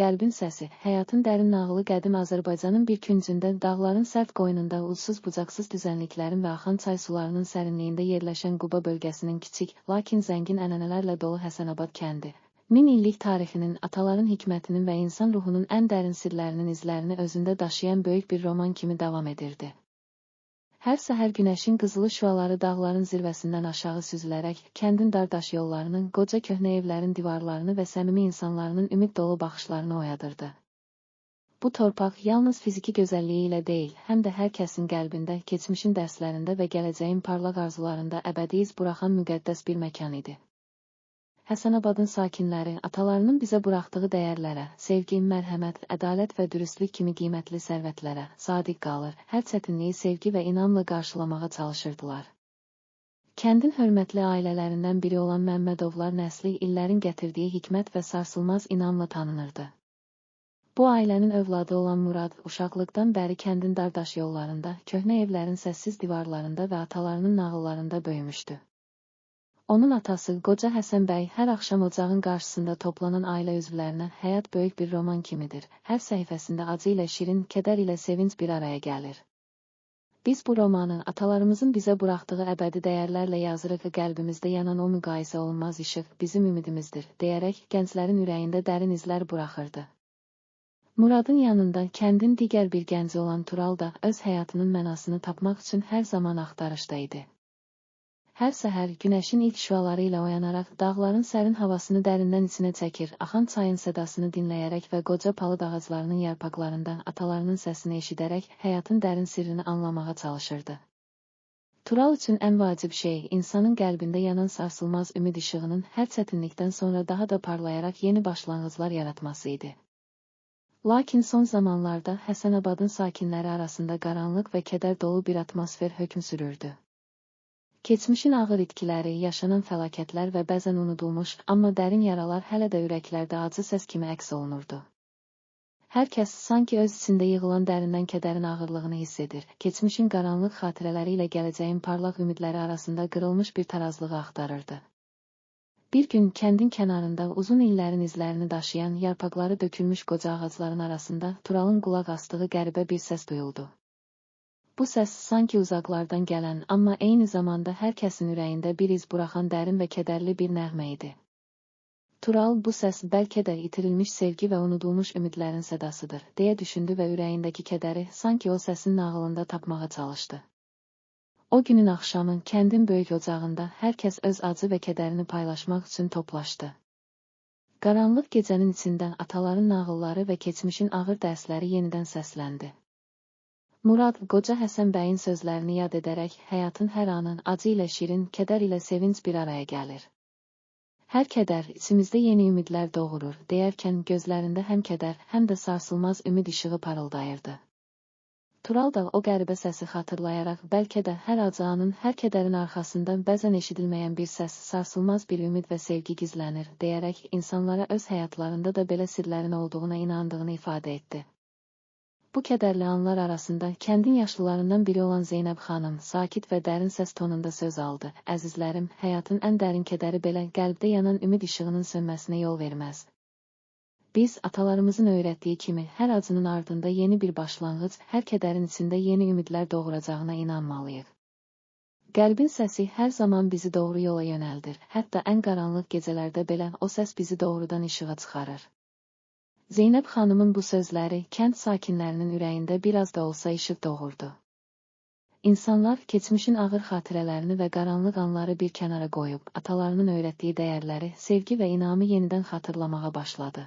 Qəlbin səsi, həyatın dərin nağılı qədim Azərbaycanın bir küncündə, dağların sərt qoynunda, ucsuz-bucaqsız düzənliklərin və axan çay sularının sərinliyində yerləşən Quba bölgəsinin kiçik, lakin zəngin ənənələrlə dolu Həsənabad kəndi. Min illik tarixinin, ataların hikmətinin və insan ruhunun ən dərin sirlərinin izlərini özündə daşıyan böyük bir roman kimi davam edirdi. Hər səhər günəşin qızılı şüaları dağların zirvəsindən aşağı süzülərək, kəndin dar daş yollarının, qoca köhnə evlərin divarlarını və səmimi insanlarının ümid dolu baxışlarını oyadırdı. Bu torpaq yalnız fiziki gözəlliyi ilə deyil, həm də hər kəsin qəlbində, keçmişin dərslərində və gələcəyin parlaq arzularında əbədi iz buraxan müqəddəs bir məkan idi. Həsənabadın sakinləri, atalarının bizə buraxdığı dəyərlərə, sevgi, mərhəmət, ədalət və dürüstlük kimi qiymətli sərvətlərə sadiq qalır, hər çətinliyi sevgi və inamla qarşılamağa çalışırdılar. Kəndin hörmətli ailələrindən biri olan Məmmədovlar nəsli illərin gətirdiyi hikmət və sarsılmaz inamla tanınırdı. Bu ailənin övladı olan Murad, uşaqlıqdan bəri kəndin dar daş yollarında, köhnə evlərin səssiz divarlarında və atalarının nağıllarında böyümüşdü. Onun atası, qoca Həsən bəy, hər axşam ocağın qarşısında toplanan ailə üzvlərinə həyat böyük bir roman kimidir. Hər səhifəsində acı ilə şirin, kədər ilə sevinc bir araya gəlir. Biz bu romanı atalarımızın bizə buraxdığı əbədi dəyərlərlə yazırıq və qəlbimizdə yanan o müqayisə olunmaz işıq bizim ümidimizdir, deyərək gənclərin ürəyində dərin izlər buraxırdı. Muradın yanında kəndin digər bir gənci olan Tural da öz həyatının mənasını tapmaq üçün hər zaman axtarışda idi. Hər səhər günəşin ilk şüaları ilə oyanaraq dağların sərin havasını dərindən içinə çəkir, axan çayın sədasını dinləyərək və qoca palıd ağaclarının yarpaqlarından atalarının səsini eşidərək həyatın dərin sirrini anlamağa çalışırdı. Tural üçün ən vacib şey, insanın qəlbində yanan sarsılmaz ümid işığının hər çətinlikdən sonra daha da parlayaraq yeni başlanğıclar yaratması idi. Lakin son zamanlarda Həsənabadın sakinləri arasında qaranlıq və kədər dolu bir atmosfer hökm sürürdü. Keçmişin ağır itkiləri, yaşanan fəlakətlər və bəzən unudulmuş, amma dərin yaralar hələ də ürəklərdə acı səs kimi əks olunurdu. Hər kəs sanki öz içində yığılan dərindən kədərin ağırlığını hiss edir, keçmişin qaranlıq xatirələri ilə gələcəyin parlaq ümidləri arasında qırılmış bir tarazlığı axtarırdı. Bir gün kəndin kənarında uzun illərin izlərini daşıyan, yarpaqları dökülmüş qoca ağacların arasında Turalın qulaq asdığı qəribə bir səs duyuldu. Bu səs sanki uzaqlardan gələn, amma eyni zamanda hər kəsin ürəyində bir iz buraxan dərin və kədərli bir nəğmə idi. Tural, bu səs bəlkə də itirilmiş sevgi və unudulmuş ümidlərin sədasıdır, deyə düşündü və ürəyindəki kədəri sanki o səsin nağılında tapmağa çalışdı. O günün axşamı kəndin böyük ocağında hər kəs öz acı və kədərini paylaşmaq üçün toplaşdı. Qaranlıq gecənin içində ataların nağılları və keçmişin ağır dərsləri yenidən səsləndi. Murad, qoca Həsən bəyin sözlərini yad edərək, həyatın hər anın acı ilə şirin, kədər ilə sevinc bir araya gəlir. Hər kədər içimizdə yeni ümidlər doğurur, deyərkən gözlərində həm kədər, həm də sarsılmaz ümid işığı parıldayırdı. Tural da o qəribə səsi xatırlayaraq, bəlkə də hər acı anın, hər kədərin arxasından bəzən eşidilməyən bir səs, sarsılmaz bir ümid və sevgi gizlənir, deyərək insanlara öz həyatlarında da belə sirlərin olduğuna inandığını ifadə etdi. Bu kədərli anlar arasında kəndin yaşlılarından biri olan Zeynəb xanım sakit və dərin səs tonunda söz aldı. Əzizlərim, həyatın ən dərin kədəri belə qəlbdə yanan ümid işığının sönməsinə yol verməz. Biz, atalarımızın öyrətdiyi kimi, hər acının ardında yeni bir başlanğıc, hər kədərin içində yeni ümidlər doğuracağına inanmalıyıq. Qəlbin səsi hər zaman bizi doğru yola yönəldir. Hətta ən qaranlıq gecələrdə belə o səs bizi doğrudan işığa çıxarır. Zeynəb xanımın bu sözləri kənd sakinlərinin ürəyində biraz da olsa işıq doğurdu. İnsanlar keçmişin ağır xatirələrini və qaranlıq anları bir kənara qoyub, atalarının öyrətdiyi dəyərləri, sevgi və inamı yenidən xatırlamağa başladı.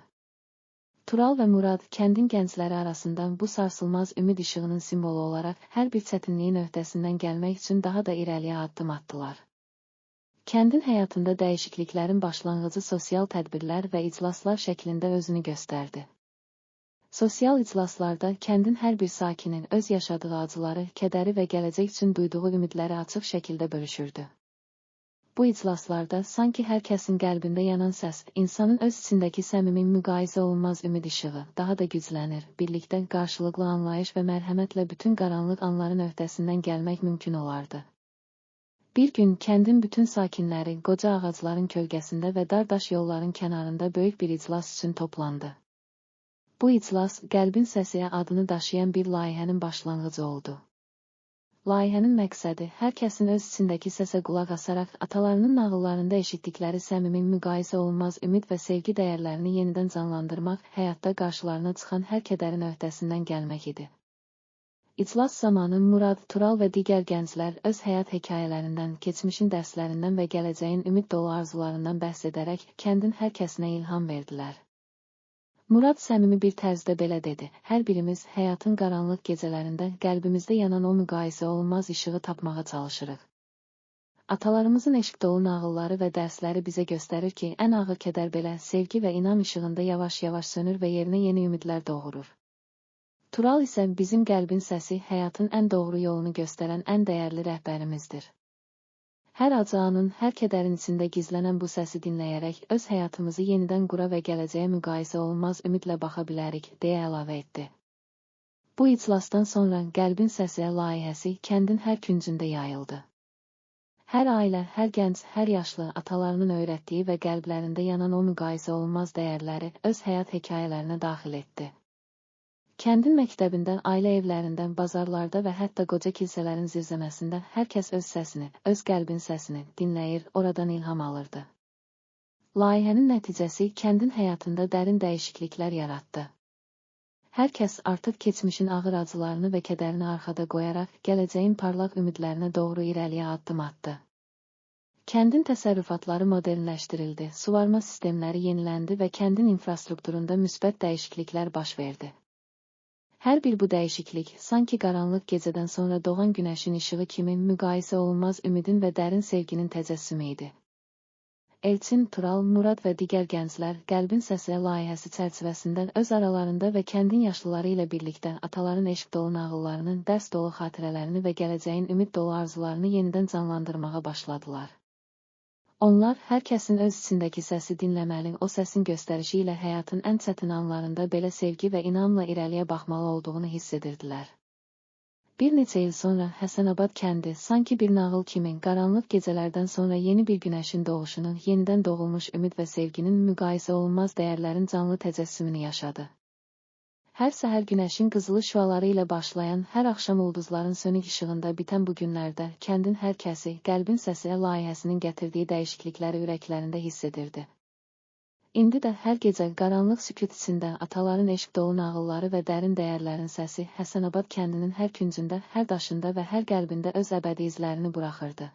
Tural və Murad kəndin gəncləri arasından bu sarsılmaz ümid işığının simvolu olaraq hər bir çətinliyin öhdəsindən gəlmək üçün daha da irəliyə addım atdılar. Kəndin həyatında dəyişikliklərin başlanğıcı sosial tədbirlər və iclaslar şəklində özünü göstərdi. Sosial iclaslarda kəndin hər bir sakinin öz yaşadığı acıları, kədəri və gələcək üçün duyduğu ümidləri açıq şəkildə bölüşürdü. Bu iclaslarda sanki hər kəsin qəlbində yanan səs, insanın öz içindəki səmimi müqayisə olunmaz ümid işığı daha da güclənir, birlikdə qarşılıqlı anlayış və mərhəmətlə bütün qaranlıq anların öhdəsindən gəlmək mümkün olardı. Bir gün kəndin bütün sakinləri qoca ağacların kölgəsində və dar daş yolların kənarında böyük bir iclas üçün toplandı. Bu iclas Qəlbin Səsi adını daşıyan bir layihənin başlanğıcı oldu. Layihənin məqsədi hər kəsin öz içindəki səsə qulaq asaraq atalarının nağıllarında eşitdikləri səmimi, müqayisə olunmaz ümid və sevgi dəyərlərini yenidən canlandırmaq, həyatda qarşılarına çıxan hər kədərin öhdəsindən gəlmək idi. İclas zamanı Murad, Tural və digər gənclər öz həyat hekayələrindən, keçmişin dərslərindən və gələcəyin ümid dolu arzularından bəhs edərək kəndin hər kəsinə ilham verdilər. Murad səmimi bir tərzdə belə dedi: "Hər birimiz həyatın qaranlıq gecələrində qəlbimizdə yanan o müqayisə olunmaz işığı tapmağa çalışırıq. Atalarımızın eşq dolu nağılları və dərsləri bizə göstərir ki, ən ağır kədər belə sevgi və inam işığında yavaş-yavaş sönür və yerinə yeni ümidlər doğurur." Tural isə bizim qəlbin səsi, həyatın ən doğru yolunu göstərən ən dəyərli rəhbərimizdir. Hər acı anın, hər kədərin içində gizlənən bu səsi dinləyərək öz həyatımızı yenidən qura və gələcəyə müqayisə olunmaz ümidlə baxa bilərik, deyə əlavə etdi. Bu iclasdan sonra Qəlbin Səsi layihəsi kəndin hər küncündə yayıldı. Hər ailə, hər gənc, hər yaşlı atalarının öyrətdiyi və qəlblərində yanan o müqayisə olunmaz dəyərləri öz həyat hekayələrinə daxil etdi. Kəndin məktəbindən, ailə evlərindən, bazarlarda və hətta qoca kilsələrin zirzəməsində hər kəs öz səsini, öz qəlbin səsini dinləyir, oradan ilham alırdı. Layihənin nəticəsi kəndin həyatında dərin dəyişikliklər yaratdı. Hər kəs artıq keçmişin ağır acılarını və kədərini arxada qoyaraq gələcəyin parlaq ümidlərinə doğru irəliyə addım atdı. Kəndin təsərrüfatları modernləşdirildi, suvarma sistemləri yeniləndi və kəndin infrastrukturunda müsbət dəyişikliklər baş verdi. Hər bir bu dəyişiklik, sanki qaranlıq gecədən sonra doğan günəşin işığı kimi müqayisə olunmaz ümidin və dərin sevginin təcəssümü idi. Elçin, Tural, Murad və digər gənclər Qəlbin Səsi layihəsi çərçivəsində öz aralarında və kəndin yaşlıları ilə birlikdə ataların eşq dolu nağıllarının, dərs dolu xatirələrini və gələcəyin ümid dolu arzularını yenidən canlandırmağa başladılar. Onlar hər kəsin öz içindəki səsi dinləməli, o səsin göstərişi ilə həyatın ən çətin anlarında belə sevgi və inamla irəliyə baxmalı olduğunu hiss edirdilər. Bir neçə il sonra Həsənabad kəndi sanki bir nağıl kimi qaranlıq gecələrdən sonra yeni bir günəşin doğuşunu, yenidən doğulmuş ümid və sevginin müqayisə olunmaz dəyərlərin canlı təcəssümünü yaşadı. Hər səhər günəşin qızılı şüaları ilə başlayan, hər axşam ulduzların sönük işığında bitən bu günlərdə kəndin hər kəsi Qəlbin Səsi layihəsinin gətirdiyi dəyişiklikləri ürəklərində hiss edirdi. İndi də hər gecə qaranlıq sükut içində ataların eşq dolu nağılları və dərin dəyərlərin səsi Həsənabad kəndinin hər küncündə, hər daşında və hər qəlbində öz əbədi izlərini buraxırdı.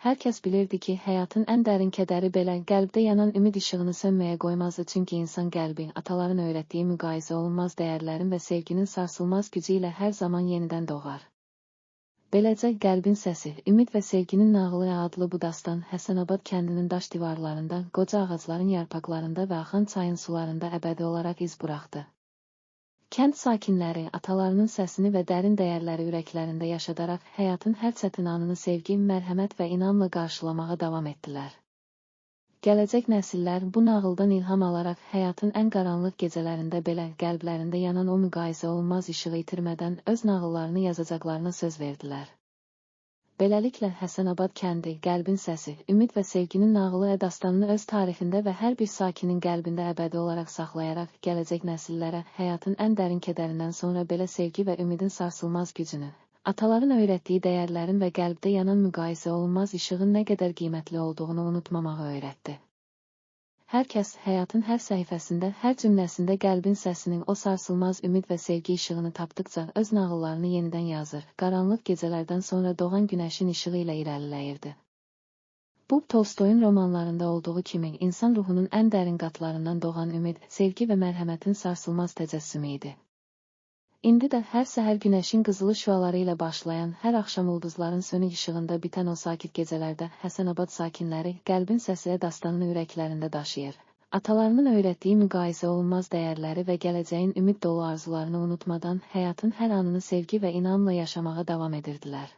Hər kəs bilirdi ki, həyatın ən dərin kədəri belə qəlbdə yanan ümid işığını sönməyə qoymazdı, çünki insan qəlbi ataların öyrətdiyi müqayisə olunmaz dəyərlərin və sevginin sarsılmaz gücü ilə hər zaman yenidən doğar. Beləcə, Qəlbin Səsi, Ümid və Sevginin Nağılı adlı bu dastan Həsənabad kəndinin daş divarlarında, qoca ağacların yarpaqlarında və axan çayın sularında əbədi olaraq iz buraxdı. Kənd sakinləri atalarının səsini və dərin dəyərləri ürəklərində yaşadaraq həyatın hər çətin anını sevgi, mərhəmət və inamla qarşılamağa davam etdilər. Gələcək nəsillər bu nağıldan ilham alaraq həyatın ən qaranlıq gecələrində belə qəlblərində yanan o müqayisə olunmaz işığı itirmədən öz nağıllarını yazacaqlarına söz verdilər. Beləliklə, Həsənabad kəndi, Qəlbin Səsi, Ümid və Sevginin Nağılı dastanını öz tarixində və hər bir sakinin qəlbində əbədi olaraq saxlayaraq, gələcək nəsillərə həyatın ən dərin kədərindən sonra belə sevgi və ümidin sarsılmaz gücünü, ataların öyrətdiyi dəyərlərin və qəlbdə yanan müqayisə olunmaz işığın nə qədər qiymətli olduğunu unutmamağı öyrətdi. Hər kəs həyatın hər səhifəsində, hər cümləsində qəlbin səsinin o sarsılmaz ümid və sevgi işığını tapdıqca öz nağıllarını yenidən yazır, qaranlıq gecələrdən sonra doğan günəşin işığı ilə irəliləyirdi. Bu, Tolstoyun romanlarında olduğu kimi insan ruhunun ən dərin qatlarından doğan ümid, sevgi və mərhəmətin sarsılmaz təcəssümü idi. İndi də hər səhər günəşin qızılı şüaları ilə başlayan, hər axşam ulduzların sönük işığında bitən o sakit gecələrdə Həsənabad sakinləri Qəlbin Səsi dastanını ürəklərində daşıyır. Atalarının öyrətdiyi müqayisə olunmaz dəyərləri və gələcəyin ümid dolu arzularını unutmadan həyatın hər anını sevgi və inamla yaşamağa davam edirdilər.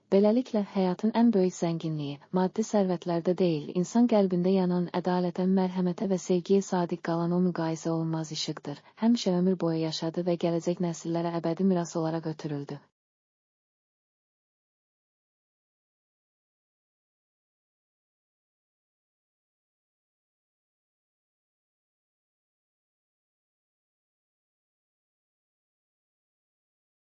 Beləliklə, həyatın ən böyük zənginliyi, maddi sərvətlərdə deyil, insan qəlbində yanan ədalətə, mərhəmətə və sevgiyə sadiq qalan o müqayisə olunmaz işıqdır. Həmişə ömür boyu yaşadı və gələcək nəsillərə əbədi miras olaraq ötürüldü.